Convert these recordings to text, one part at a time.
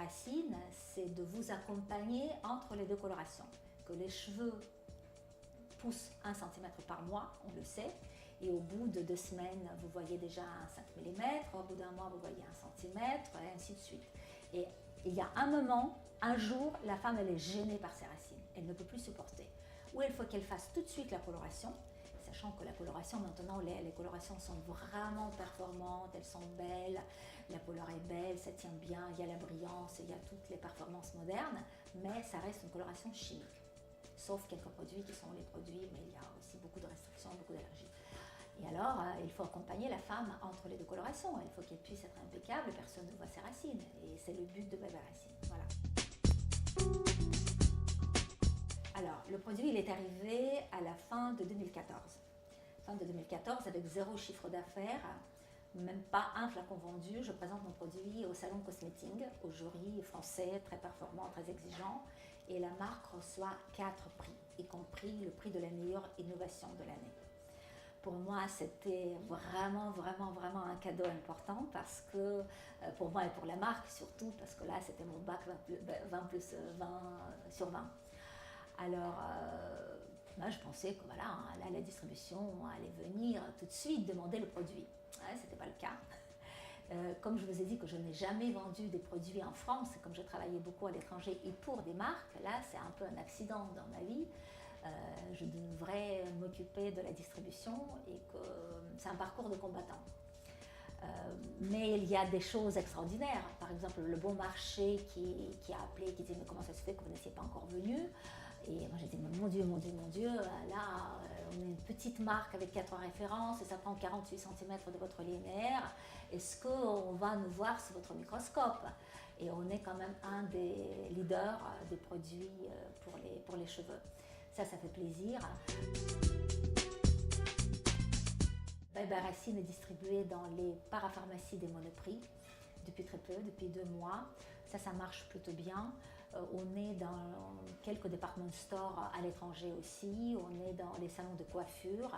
Racine, c'est de vous accompagner entre les deux colorations. Que les cheveux poussent 1 cm par mois, on le sait, et au bout de 2 semaines, vous voyez déjà un 5 mm, au bout d'un mois, vous voyez 1 cm, et ainsi de suite. Et il y a un moment, un jour, la femme, elle est gênée par ses racines, elle ne peut plus supporter. Ou il faut qu'elle fasse tout de suite la coloration, sachant que la coloration, maintenant, les colorations sont vraiment performantes, elles sont belles, la couleur est belle, ça tient bien, il y a la brillance, il y a toutes les performances modernes, mais ça reste une coloration chimique. Sauf quelques produits qui sont les produits, mais il y a aussi beaucoup de restrictions, beaucoup d'allergies. Et alors, il faut accompagner la femme entre les deux colorations. Il faut qu'elle puisse être impeccable, personne ne voit ses racines. Et c'est le but de Bébé Racine. Voilà. Alors, le produit, il est arrivé à la fin de 2014. Fin de 2014, avec 0 chiffre d'affaires, même pas un flacon vendu. Je présente mon produit au salon Cosmeting, au jury français, très performant, très exigeant. Et la marque reçoit 4 prix, y compris le prix de la meilleure innovation de l'année. Pour moi, c'était vraiment un cadeau important parce que, pour moi et pour la marque surtout, parce que là, c'était mon bac 20 plus 20 sur 20. Alors, moi, je pensais que voilà, là, la distribution allait venir tout de suite demander le produit. Ouais, ce n'était pas le cas. Comme je vous ai dit que je n'ai jamais vendu des produits en France, comme je travaillais beaucoup à l'étranger et pour des marques, là, c'est un peu un accident dans ma vie. Je devrais m'occuper de la distribution et que c'est un parcours de combattant. Mais il y a des choses extraordinaires. Par exemple, le Bon Marché qui a appelé, qui disait mais comment ça se fait que vous n'étiez pas encore venu? Et moi j'ai dit mon Dieu, là on est une petite marque avec 4 références et ça prend 48 cm de votre linéaire. Est-ce qu'on va nous voir sous votre microscope? Et on est quand même un des leaders des produits pour les cheveux. Ça fait plaisir. Bébé Racine est distribué dans les parapharmacies des Monoprix depuis très peu, depuis 2 mois. Ça marche plutôt bien. On est dans quelques department stores à l'étranger aussi. On est dans les salons de coiffure.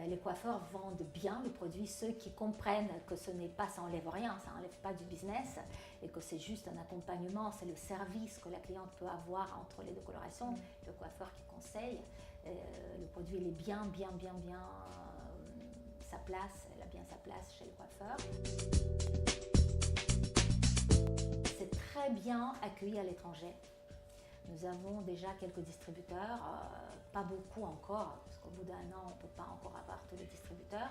Les coiffeurs vendent bien le produit. Ceux qui comprennent que ce n'est pas, ça n'enlève rien, ça n'enlève pas du business et que c'est juste un accompagnement, c'est le service que la cliente peut avoir entre les deux colorations. Le coiffeur qui conseille, le produit il est bien sa place, elle a bien sa place chez le coiffeur. C'est très bien accueilli à l'étranger. Nous avons déjà quelques distributeurs, pas beaucoup encore, parce qu'au bout d'un an, on ne peut pas encore avoir tous les distributeurs,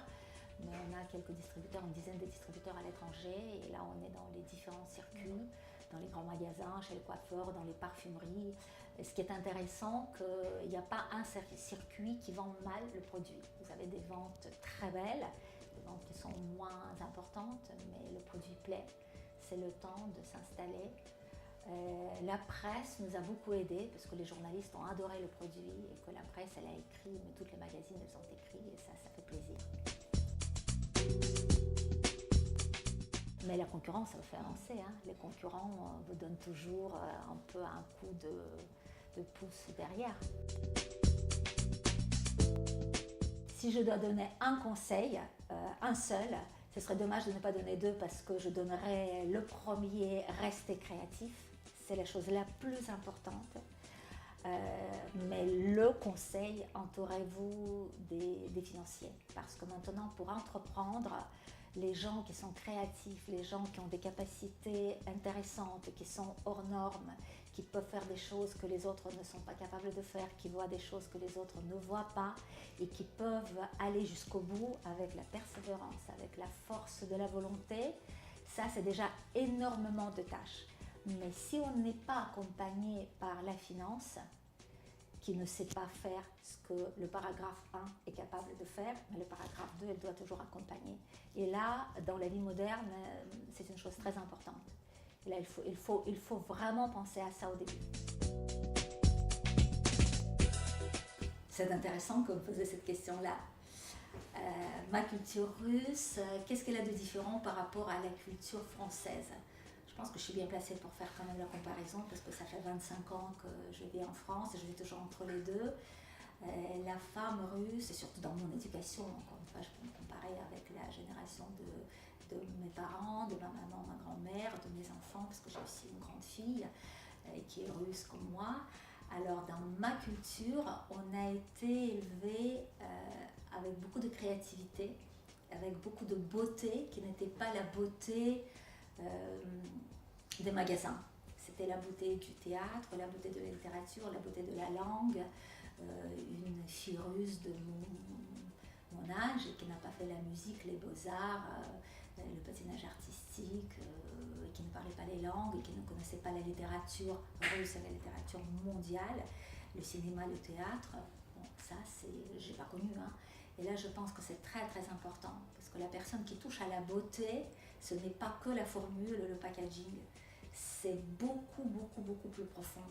mais on a quelques distributeurs, une dizaine de distributeurs à l'étranger, et là on est dans les différents circuits, dans les grands magasins, chez les coiffeurs, dans les parfumeries. Et ce qui est intéressant, qu'il n'y a pas un circuit qui vend mal le produit. Vous avez des ventes très belles, des ventes qui sont moins importantes, mais le produit plaît. C'est le temps de s'installer. La presse nous a beaucoup aidés parce que les journalistes ont adoré le produit et que la presse elle a écrit, mais toutes les magazines elles ont écrit et ça fait plaisir. Mais la concurrence, ça vous fait avancer. Hein. Les concurrents vous donnent toujours un peu un coup de pouce derrière. Si je dois donner un conseil, un seul, ce serait dommage de ne pas donner 2 parce que je donnerais le premier, rester créatif. C'est la chose la plus importante. Mais le conseil, entourez-vous des financiers. Parce que maintenant, pour entreprendre, les gens qui sont créatifs, les gens qui ont des capacités intéressantes, qui sont hors normes, qui peuvent faire des choses que les autres ne sont pas capables de faire, qui voient des choses que les autres ne voient pas et qui peuvent aller jusqu'au bout avec la persévérance, avec la force de la volonté, ça c'est déjà énormément de tâches. Mais si on n'est pas accompagné par la finance, qui ne sait pas faire ce que le paragraphe 1 est capable de faire, mais le paragraphe 2, elle doit toujours accompagner. Et là, dans la vie moderne, c'est une chose très importante. Et là, il faut vraiment penser à ça au début. C'est intéressant que vous posiez cette question-là. Ma culture russe, qu'est-ce qu'elle a de différent par rapport à la culture française ? Je pense que je suis bien placée pour faire quand même la comparaison parce que ça fait 25 ans que je vis en France et je vis toujours entre les deux. La femme russe, et surtout dans mon éducation, encore une fois, je peux me comparer avec la génération de mes parents, de ma maman, ma grand-mère, de mes enfants, parce que j'ai aussi une grande fille qui est russe comme moi. Alors dans ma culture, on a été élevé avec beaucoup de créativité, avec beaucoup de beauté, qui n'était pas la beauté des magasins. C'était la beauté du théâtre, la beauté de la littérature, la beauté de la langue. Une fille russe de mon âge qui n'a pas fait la musique, les beaux-arts, le patinage artistique, qui ne parlait pas les langues et qui ne connaissait pas la littérature russe et la littérature mondiale, le cinéma, le théâtre, bon, ça, j'ai pas connu. Hein. Et là, je pense que c'est très très important, parce que la personne qui touche à la beauté, ce n'est pas que la formule, le packaging, c'est beaucoup, beaucoup, beaucoup plus profond.